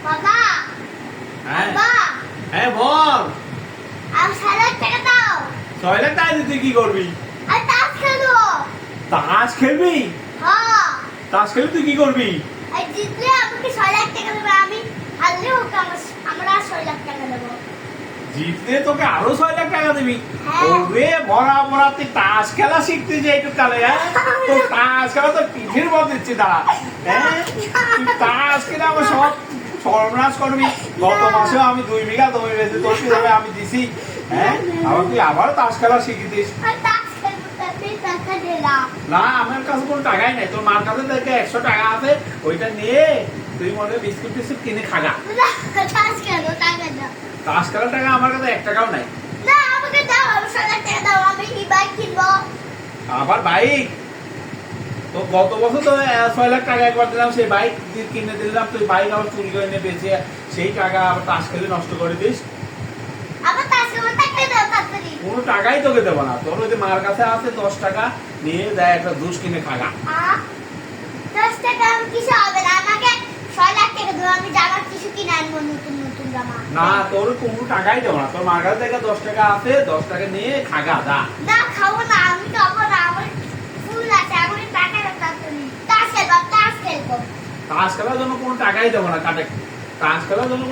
বাবা হ্যাঁ বাবা হ্যাঁ বল। আর 6,00,000 টাকা দাও। 6,00,000 টাকা দিয়ে তুই কি করবি? আর তাস খেলবো। তাস খেলবি? হ্যাঁ তাস খেলে তুই কি করবি? আর জিতলে আমাকে 6,00,000 টাকা দেবে, আমি হারলে ওকে আমরা 6,00,000 টাকা দেবো। জিতলে তোকে আরো 6,00,000 টাকা দিবি? হ্যাঁ। ওরে ভরা ভরা তুই তাস খেলা শিখতে যে একটু কালে, হ্যাঁ তো তাস খেলা তো পিঠের বল দিচ্ছি দাঁড়া। হ্যাঁ তুই তাস খেলে আমার সব সর্বনাশ করবি। গত মাসেও আমি 2 বিঘা জমি বেঁচে তোর কিভাবে আমি দিছি। হ্যাঁ আবার তুই আবারও তাস খেলা শিখিতিস? আর তাস খেলবো তাতে টাকা দিলাম। না আমার কাছে কোনো টাকাই নাই, তোর মার কাছে থেকে 100 টাকা আছে, ওইটা নিয়ে তুই মনে হয় বিস্কুট টিস্কুট কিনে খাগা। না তাস খেলবো, টাকা দাও। তাস খেলার টাকা আমার কাছে 1 টাকাও নাই। না আমাকে দাও, আমি 6,00,000 টাকা দাও, আমি কি বাইক কিনবো। আবার বাইক? তো গত বছর তো 6,00,000 টাকা একবার দিলাম, সেই বাইক কিনে দিলাম, তুই বাইক আবার চুরি করে নিয়ে বেঁচে সেই টাকা আবার তাস খেলে নষ্ট করে দিস। আবার তাস খেলবো, টাকা দাও তাড়াতাড়ি। কোনো টাকাই তোকে দেবো না, তোর ওই যে মার কাছে আছে 10 টাকা, নিয়ে যায় একটা জুস কিনে খাগা। 10 টাকা আমি কিছু হবে না, আমাকে 6,00,000 টাকা দাও, আমি জামা কিছু কিনে আনবো, নতুন নতুন জামা। না তোর কোনো টাকাই দেবো না, তোর মার কাছে থেকে 10 টাকা আছে, 10 টাকা নিয়ে খাগা যা। না খাবো না, আমি খাবো না, আমার ফুল আছে, আমার টাকা দাও তাড়াতাড়ি। তাস খেলবো, তাস খেলবো। তাস খেলার জন্য কোনো টাকাই দেবো না কাটে। তাস খেলার জন্য কোনো